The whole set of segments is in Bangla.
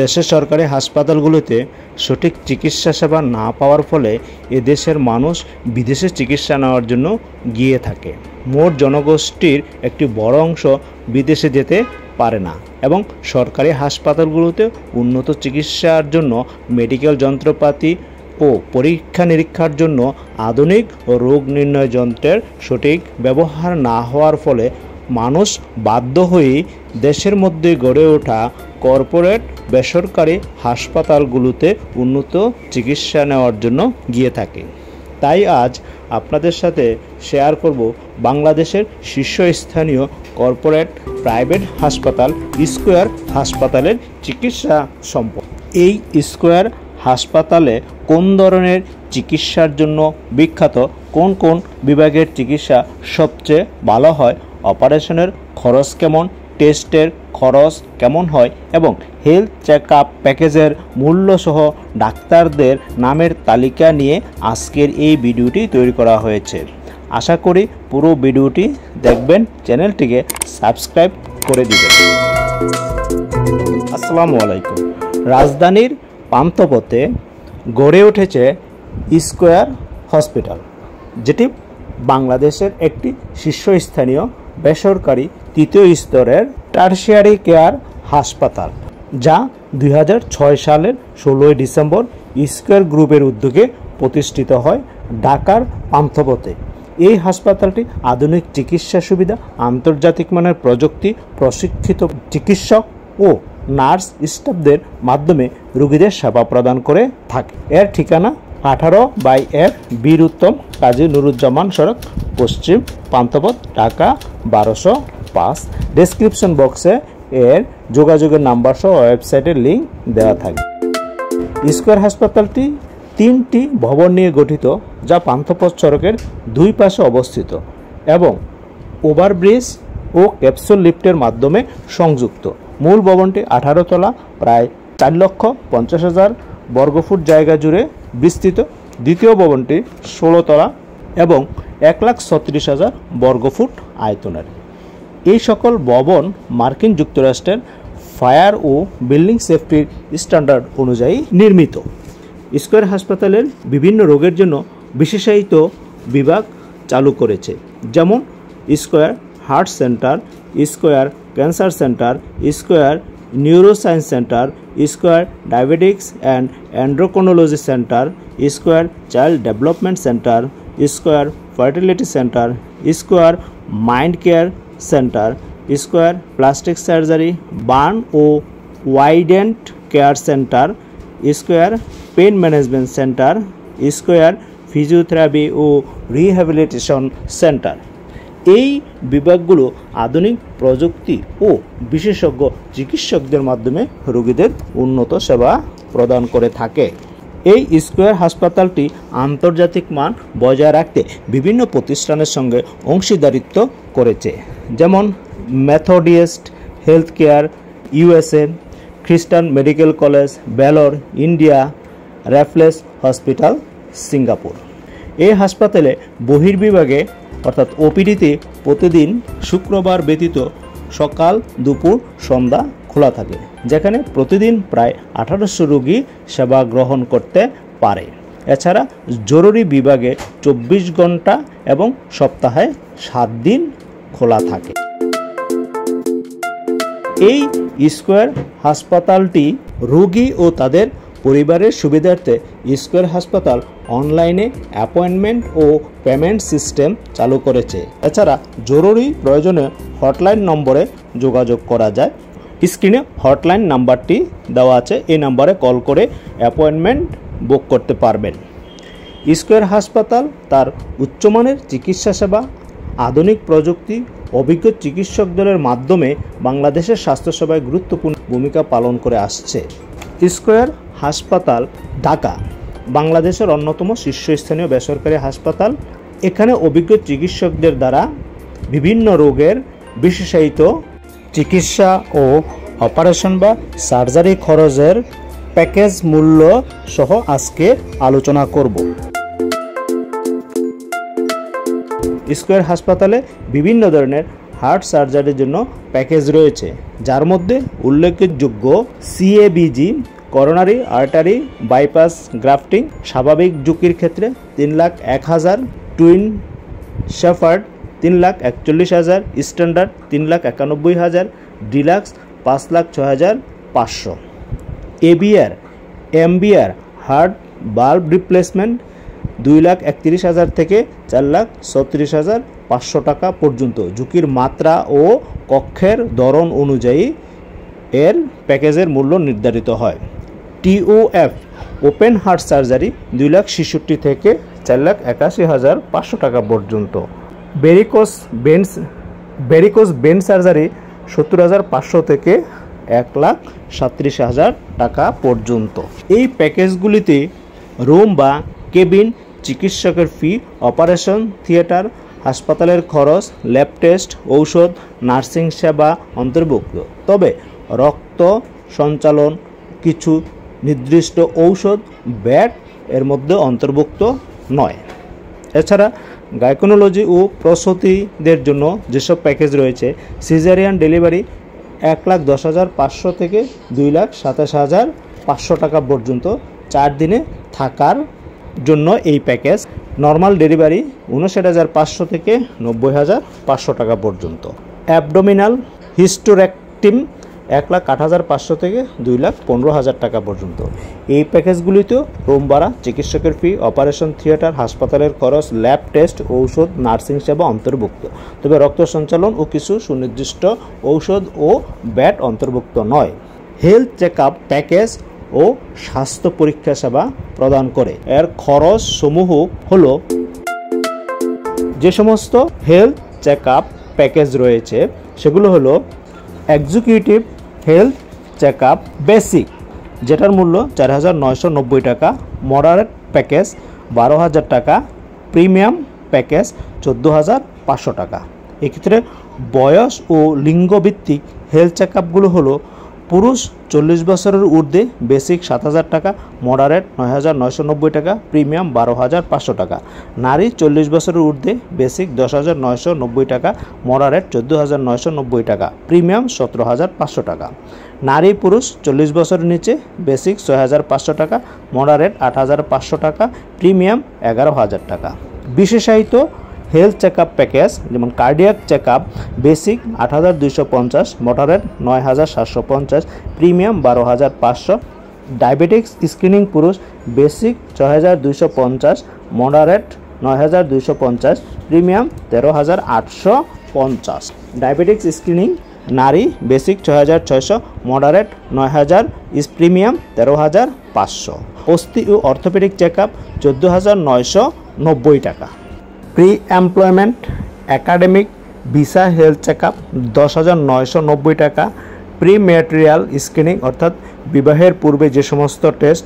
দেশের সরকারি হাসপাতালগুলোতে সঠিক চিকিৎসা সেবা না পাওয়ার ফলে এদেশের মানুষ বিদেশে চিকিৎসা নেওয়ার জন্য গিয়ে থাকে। মোট জনগোষ্ঠীর একটি বড় অংশ বিদেশে যেতে পারে না এবং সরকারি হাসপাতালগুলোতে উন্নত চিকিৎসার জন্য মেডিকেল যন্ত্রপাতি ও পরীক্ষা নিরীক্ষার জন্য আধুনিক রোগ নির্ণয় যন্ত্রের সঠিক ব্যবহার না হওয়ার ফলে মানুষ বাধ্য হয়ে দেশের মধ্যে গড়ে ওঠা কর্পোরেট বেসরকারি হাসপাতালগুলোতে উন্নত চিকিৎসা নেওয়ার জন্য গিয়ে থাকে। তাই আজ আপনাদের সাথে শেয়ার করব বাংলাদেশের শীর্ষস্থানীয় কর্পোরেট প্রাইভেট হাসপাতাল স্কয়ার হাসপাতালের চিকিৎসা সম্পর্কে। এই স্কয়ার হাসপাতালে কোন ধরনের চিকিৎসার জন্য বিখ্যাত, কোন কোন বিভাগের চিকিৎসা সবচেয়ে ভালো হয়, অপারেশনের খরচ কেমন, টেস্টের খরচ কেমন হয় এবং হেলথ চেক আপ প্যাকেজের মূল্যসহ ডাক্তারদের নামের তালিকা নিয়ে আজকের এই ভিডিওটি তৈরি করা হয়েছে। আশা করি পুরো ভিডিওটি দেখবেন, চ্যানেলটিকে সাবস্ক্রাইব করে দিবেন। আসসালামু আলাইকুম। রাজধানীর পান্থপথে গড়ে উঠেছে স্কয়ার হসপিটাল, যেটি বাংলাদেশের একটি শীর্ষস্থানীয় বেসরকারি তৃতীয় স্তরের টারশিয়ারি কেয়ার হাসপাতাল, যা 2006 সালের 16 ডিসেম্বর স্কয়ার গ্রুপের উদ্যোগে প্রতিষ্ঠিত হয় ঢাকার পান্থপথে। এই হাসপাতালটি আধুনিক চিকিৎসা সুবিধা, আন্তর্জাতিক মানের প্রযুক্তি, প্রশিক্ষিত চিকিৎসক ও নার্স স্টাফদের মাধ্যমে রোগীদের সেবা প্রদান করে থাকে। এর ঠিকানা 18/1 বীর উত্তম কাজী নুরুজ্জামান সড়ক, পশ্চিম পান্থপথ, ঢাকা 1205। ডেসক্রিপশন বক্সে এর যোগাযোগের নাম্বার সহ ওয়েবসাইটের লিঙ্ক দেওয়া থাকবে। স্কয়ার হাসপাতালটি 3টি ভবন নিয়ে গঠিত, যা পান্থপথ সড়কের দুই পাশে অবস্থিত এবং ওভারব্রিজ ও ক্যাপসুল লিফটের মাধ্যমে সংযুক্ত। মূল ভবনটি 18 তলা, প্রায় 4,50,000 বর্গফুট জায়গা জুড়ে বিস্তৃত। দ্বিতীয় ভবনটি 16 তলা এবং 1,36,000 বর্গফুট আয়তনের। এই সকল ভবন মার্কিন যুক্তরাষ্ট্রের ফায়ার ও বিল্ডিং সেফটির স্ট্যান্ডার্ড অনুযায়ী নির্মিত। স্কয়ার হাসপাতালের বিভিন্ন রোগের জন্য বিশেষায়িত বিভাগ চালু করেছে, যেমন Square heart centre, Square cancer centre, Square neuroscience centre, Square diabetics and endocrinology centre, Square child development centre, Square fertility centre, Square mind care centre, Square plastic surgery burn ও ওয়াইডেন্ট care centre, Square pain management centre, Square physiotherapy ও রিহ্যাবিলিটেশন সেন্টার। এই বিভাগগুলো আধুনিক প্রযুক্তি ও বিশেষজ্ঞ চিকিৎসকদের মাধ্যমে রোগীদের উন্নত সেবা প্রদান করে থাকে। এই স্কয়ার হাসপাতালটি আন্তর্জাতিক মান বজায় রাখতে বিভিন্ন প্রতিষ্ঠানের সঙ্গে অংশীদারিত্ব করেছে, যেমন মেথোডিস্ট হেলথ কেয়ার USA, খ্রিস্টান medical college Vellore India, reference hospital Singapore. এই হাসপাতালে বহির্বিভাগে অর্থাৎ ওপিডিতে প্রতিদিন শুক্রবার ব্যতীত সকাল, দুপুর, সন্ধ্যা খোলা থাকে, যেখানে প্রতিদিন প্রায় 1800 রোগী সেবা গ্রহণ করতে পারে। এছাড়া জরুরি বিভাগে 24 ঘন্টা এবং সপ্তাহে 7 দিন খোলা থাকে। এই স্কয়ার হাসপাতালটি রোগী ও তাদের পরিবারের সুবিধার্থে স্কয়ার হাসপাতাল অনলাইনে অ্যাপয়েন্টমেন্ট ও পেমেন্ট সিস্টেম চালু করেছে। এছাড়া জরুরি প্রয়োজনে হটলাইন নম্বরে যোগাযোগ করা যায়। স্ক্রিনে হটলাইন নাম্বারটি দেওয়া আছে, এই নাম্বারে কল করে অ্যাপয়েন্টমেন্ট বুক করতে পারবেন। স্কয়ার হাসপাতাল তার উচ্চমানের চিকিৎসা সেবা, আধুনিক প্রযুক্তি, অভিজ্ঞ চিকিৎসকদের মাধ্যমে বাংলাদেশের স্বাস্থ্যসেবায় গুরুত্বপূর্ণ ভূমিকা পালন করে আসছে। স্কয়ার হাসপাতাল ঢাকা বাংলাদেশের অন্যতম শীর্ষস্থানীয় বেসরকারি হাসপাতাল। এখানে অভিজ্ঞ চিকিৎসকদের দ্বারা বিভিন্ন রোগের বিশেষায়িত চিকিৎসা ও অপারেশন বা সার্জারি খরচের প্যাকেজ মূল্য সহ আজকে আলোচনা করব। স্কয়ার হাসপাতালে বিভিন্ন ধরনের হার্ট সার্জারির জন্য প্যাকেজ রয়েছে, যার মধ্যে উল্লেখযোগ্য CABG, coronary artery bypass grafting, স্বাভাবিক ঝুঁকির ক্ষেত্রে 3,01,000, twin shepherd 3,41,000, standard 3,91,000, deluxe 5,06,500। MBR heart bulb replacement 2,31,000 থেকে 4,36,500 টাকা পর্যন্ত ঝুঁকির মাত্রা ও কক্ষের ধরন অনুযায়ী এর প্যাকেজের মূল্য নির্ধারিত হয়। টিওএফ ওপেন হার্ট সার্জারি 2,66,000 থেকে 4,81,500 টাকা পর্যন্ত। ভেরিকোজ ভেন সার্জারি 70,500 থেকে 1,37,000 টাকা পর্যন্ত। এই প্যাকেজগুলিতে রুম বা কেবিন, চিকিৎসকের ফি, অপারেশন থিয়েটার, হাসপাতালের খরচ, ল্যাব টেস্ট, ঔষধ, নার্সিং সেবা অন্তর্ভুক্ত। তবে রক্ত সঞ্চালন, কিছু নির্দিষ্ট ঔষধ, ব্যাট এর মধ্যে অন্তর্ভুক্ত নয়। এছাড়া গাইনোকোলজি ও প্রসূতিদের জন্য যেসব প্যাকেজ রয়েছে, সিজারিয়ান ডেলিভারি 1,10,500 থেকে 2,27,500 টাকা পর্যন্ত 4 দিনে থাকার জন্য এই প্যাকেজ। নর্মাল ডেলিভারি 59,500 থেকে 90,500 টাকা পর্যন্ত। অ্যাবডোমিনাল হিস্টোরেক্টিম 1,08,500 থেকে 2,15,000 টাকা পর্যন্ত। এই প্যাকেজগুলিতেও রুম ভাড়া, চিকিৎসকের ফি, অপারেশন থিয়েটার, হাসপাতালের খরচ, ল্যাব টেস্ট, ঔষধ, নার্সিং সেবা অন্তর্ভুক্ত। তবে রক্ত সঞ্চালন ও কিছু সুনির্দিষ্ট ঔষধ ও ব্যাট অন্তর্ভুক্ত নয়। হেলথ চেক আপ প্যাকেজ ও স্বাস্থ্য পরীক্ষা সেবা প্রদান করে। এর খরচ সমূহ হলো, যে সমস্ত হেলথ চেক আপ প্যাকেজ রয়েছে সেগুলো হলো executive health check up basic, যেটার মূল্য 4,990 টাকা, মডারেট প্যাকেজ 12,000 টাকা, প্রিমিয়াম প্যাকেজ 14,500 টাকা। এক্ষেত্রে বয়স ও লিঙ্গভিত্তিক হেলথ চেক আপগুলো হলো পুরুষ 40 বছরের ঊর্ধ্বে বেসিক 7,000 টাকা, মডারেট 9,990 টাকা, প্রিমিয়াম 12,500 টাকা। নারী 40 বছরের ঊর্ধ্বে বেসিক 10,990 টাকা, মডারেট 14,990 টাকা, প্রিমিয়াম 17,500 টাকা। নারী পুরুষ 40 বছরের নিচে বেসিক 6,500 টাকা, মডারেট 8,500 টাকা, প্রিমিয়াম 11,000 টাকা। বিশেষায়িত হেলথ চেক আপ প্যাকেজ যেমন cardiac check up basic 8,250, moderate 9,750, premium 12,500। Diabetics screening পুরুষ basic 6,250, moderate 9,250, premium 13,850। Diabetics screening নারী বেসিক 6,600, মডারেট 9,000, প্রিমিয়াম 13,500। অস্থি ও অর্থোপেডিক চেক আপ 14,990 টাকা। Pre employment academic visa health check up 10,990 টাকা। প্রি ম্যাটেরিয়াল স্ক্রিনিং অর্থাৎ বিবাহের পূর্বে যে সমস্ত টেস্ট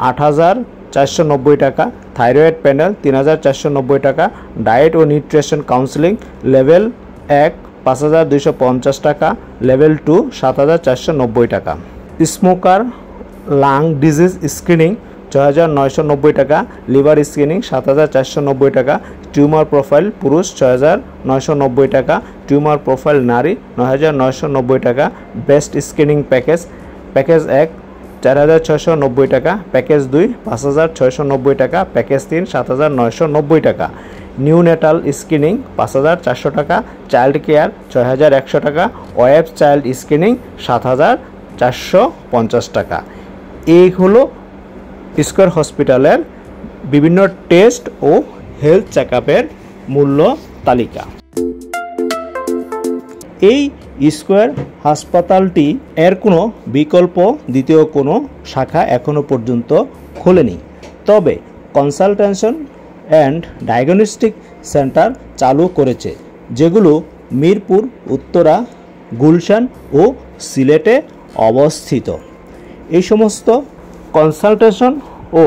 8,490 টাকা। থাইরয়েড প্যানেল 3,490 টাকা। ডায়েট ও নিউট্রিশন কাউন্সেলিং লেভেল 1 5,250 টাকা, লেভেল 2 7,490 টাকা। স্মোকার লাং ডিজিজ স্ক্রিনিং 6,990 টাকা, লিভার স্ক্রিনিং 7,490 টাকা, টিউমার প্রোফাইল পুরুষ 6,990 টাকা, টিউমার প্রোফাইল নারী 9,990 টাকা। ব্রেস্ট স্ক্রিনিং প্যাকেজ 1 4,690 টাকা, প্যাকেজ 2 5,690 টাকা, প্যাকেজ 3 7,990 টাকা। নিউনেটাল স্ক্রিনিং 5,400 টাকা, চাইল্ড কেয়ার 6,100 টাকা, ওয়েব চাইল্ড স্ক্রিনিং 7,450 টাকা। এই হলো স্কয়ার হসপিটালের বিভিন্ন টেস্ট ও হেলথ চেক আপের মূল্য তালিকা। এই স্কয়ার হাসপাতালটি এর কোনো বিকল্প দ্বিতীয় কোনো শাখা এখনও পর্যন্ত খোলেনি, তবে কনসালটেশন অ্যান্ড ডায়াগনস্টিক সেন্টার চালু করেছে, যেগুলো মিরপুর, উত্তরা, গুলশান ও সিলেটে অবস্থিত। এই সমস্ত কনসালটেশন ও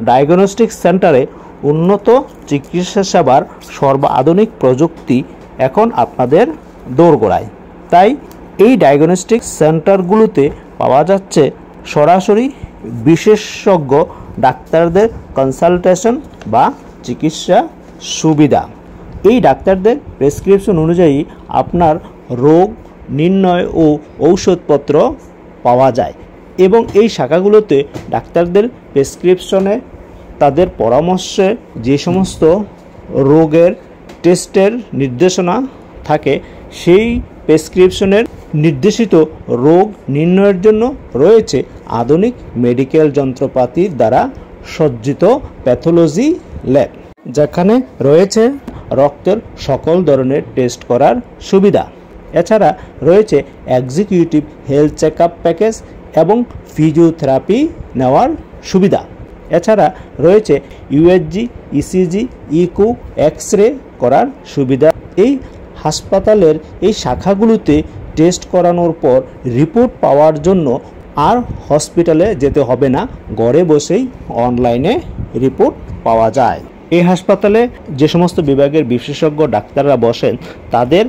ডায়াগনস্টিক সেন্টারে উন্নত চিকিৎসা সেবার সর্বাধুনিক প্রযুক্তি এখন আপনাদের দোরগোড়ায়। তাই এই ডায়াগনস্টিক সেন্টারগুলোতে পাওয়া যাচ্ছে সরাসরি বিশেষজ্ঞ ডাক্তারদের কনসালটেশন বা চিকিৎসা সুবিধা। এই ডাক্তারদের প্রেসক্রিপশন অনুযায়ী আপনার রোগ নির্ণয় ও ঔষধপত্র পাওয়া যায় এবং এই শাখাগুলোতে ডাক্তারদের প্রেসক্রিপশনে তাদের পরামর্শে যে সমস্ত রোগের টেস্টের নির্দেশনা থাকে সেই প্রেসক্রিপশনের নির্দেশিত রোগ নির্ণয়ের জন্য রয়েছে আধুনিক মেডিকেল যন্ত্রপাতির দ্বারা সজ্জিত প্যাথোলজি ল্যাব, যেখানে রয়েছে রক্তের সকল ধরনের টেস্ট করার সুবিধা। এছাড়া রয়েছে executive health check up package এবং ফিজিওথেরাপি নেওয়ার সুবিধা। এছাড়া রয়েছে USG, ECG, eco, X ray করার সুবিধা। এই হাসপাতালের এই শাখাগুলোতে টেস্ট করানোর পর রিপোর্ট পাওয়ার জন্য আর হসপিটালে যেতে হবে না, ঘরে বসেই অনলাইনে রিপোর্ট পাওয়া যায়। এই হাসপাতালে যে সমস্ত বিভাগের বিশেষজ্ঞ ডাক্তাররা বসেন তাদের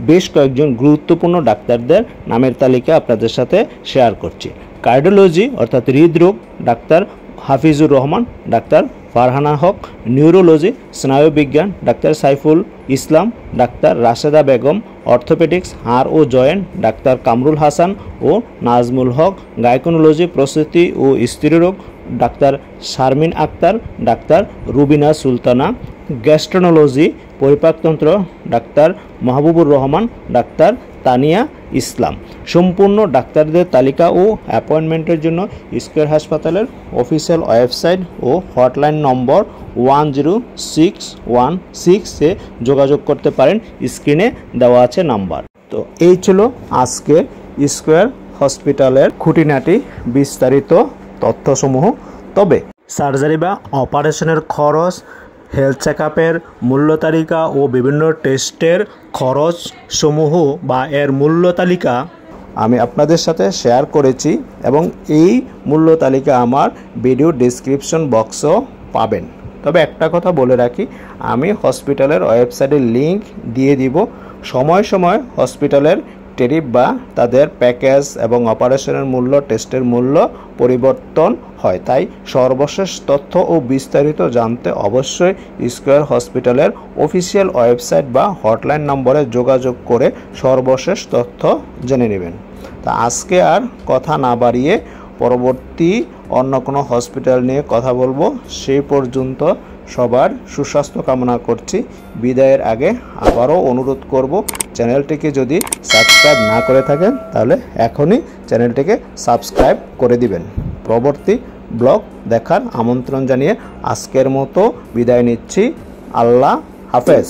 বেশ কয়েকজন গুরুত্বপূর্ণ ডাক্তারদের নামের তালিকা আপনাদের সাথে শেয়ার করছি। কার্ডিওলজি অর্থাৎ হৃদরোগ doctor Hafizur Rahman, doctor Farhana Haque. Neurology স্নায়ুবিজ্ঞান doctor Saiful Islam, doctor Rasheda Begum. Orthopaedics হাড় ও জয়েন্ট ডাক্তার কামরুল হাসান ও নাজমুল হক। গাইনোকোলজি প্রসূতি ও স্ত্রীরোগ doctor Sharmin Akter, doctor Rubina Sultana. Gastroenterology পরিপাকতন্ত্র ডাক্তার মাহবুবুর রহমান, ডাক্তার তানিয়া ইসলাম। সম্পূর্ণ ডাক্তারদের তালিকা ও অ্যাপয়েন্টমেন্টের জন্য স্কয়ার হাসপাতালের অফিসিয়াল ওয়েবসাইট ও হটলাইন নম্বর 10616-এ যোগাযোগ করতে পারেন, স্ক্রিনে দেওয়া আছে নাম্বার। তো এই ছিল আজকে স্কয়ার হসপিটালের খুঁটিনাটি বিস্তারিত তথ্যসমূহ। তবে সার্জারি বা অপারেশনের খরচ, হেলথ চেক আপের মূল্য তালিকা ও বিভিন্ন টেস্টের খরচ সমূহ বা এর মূল্য তালিকা আমি আপনাদের সাথে শেয়ার করেছি এবং এই মূল্য তালিকা আমার ভিডিও ডেসক্রিপশন বক্সও পাবেন। তবে একটা কথা বলে রাখি, আমি হসপিটালের ওয়েবসাইটের লিংক দিয়ে দিব। সময় সময় হসপিটালের টেরিফ বা তাদের প্যাকেজ এবং অপারেশনের মূল্য, টেস্টের মূল্য পরিবর্তন হয়, তাই সর্বশেষ তথ্য ও বিস্তারিত জানতে অবশ্যই স্কয়ার হসপিটালের অফিসিয়াল ওয়েবসাইট বা হটলাইন নম্বরে যোগাযোগ করে সর্বশেষ তথ্য জেনে নেবেন। তা আজকে আর কথা না বাড়িয়ে পরবর্তী অন্য কোনো হসপিটাল নিয়ে কথা বলবো। সেই পর্যন্ত সবার সুস্বাস্থ্য কামনা করছি। বিদায়ের আগে আবারও অনুরোধ করব, চ্যানেলটিকে যদি সাবস্ক্রাইব না করে থাকেন তাহলে এখনই চ্যানেলটিকে সাবস্ক্রাইব করে দিবেন। পরবর্তী ব্লগ দেখার আমন্ত্রণ জানিয়ে আজকের মতো বিদায় নিচ্ছি। আল্লাহ হাফেজ।